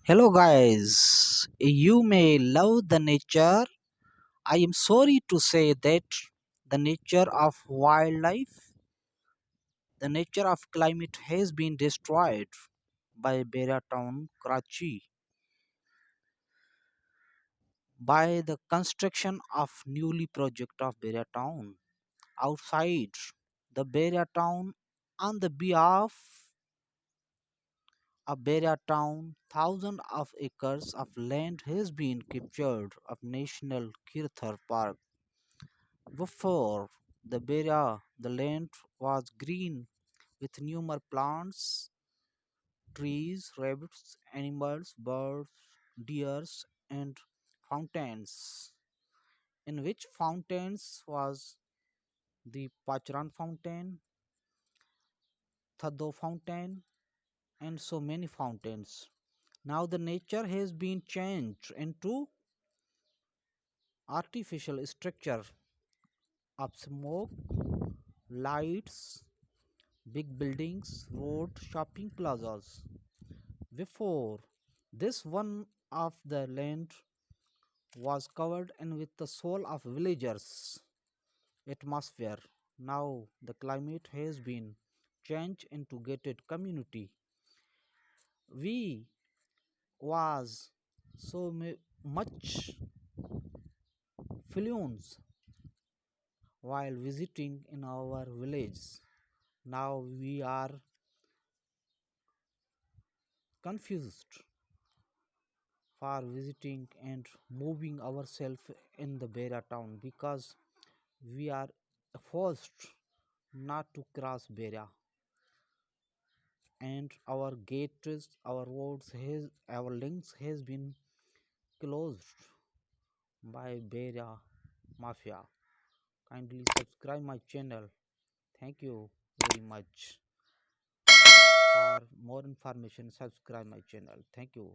Hello guys, you may love the nature. I am sorry to say that the nature of wildlife, the nature of climate has been destroyed by Bahria town, Karachi, by the construction of newly project of Bahria town. Outside the Bahria town, on the behalf of Bahria town, thousands of acres of land has been captured of National Kirthar Park. Before the Beria, the land was green with numerous plants, trees, rabbits, animals, birds, deers, and fountains. In which fountains was the Pachran fountain, Thado fountain, and so many fountains. Now the nature has been changed into artificial structure of smoke, lights, big buildings, road, shopping plazas. Before this, one of the land was covered in with the soul of villagers atmosphere. Now the climate has been changed into gated community. We was so much fluence while visiting in our village. Now we are confused for visiting and moving ourselves in the Beira town because we are forced not to cross Beira, and our gates, our roads, our links has been closed by Beira Mafia. Kindly subscribe my channel. Thank you very much. For more information, subscribe my channel. Thank you.